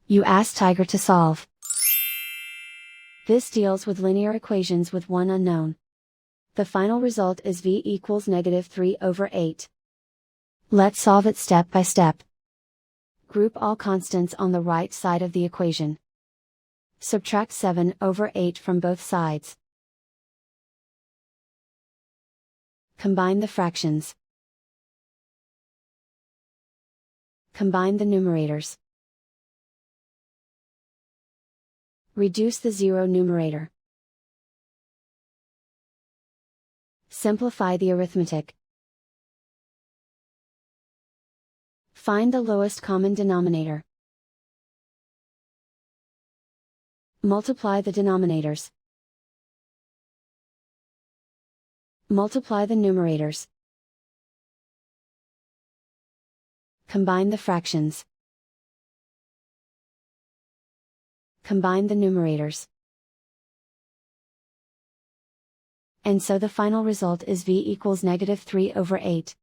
You ask Tiger to solve. This deals with linear equations with one unknown. The final result is v equals -3/8. Let's solve it step by step. Group all constants on the right side of the equation. Subtract 7/8 from both sides. Combine the fractions. Combine the numerators. Reduce the zero numerator. Simplify the arithmetic. Find the lowest common denominator. Multiply the denominators. Multiply the numerators. Combine the fractions. Combine the numerators. And so the final result is v equals -3/8.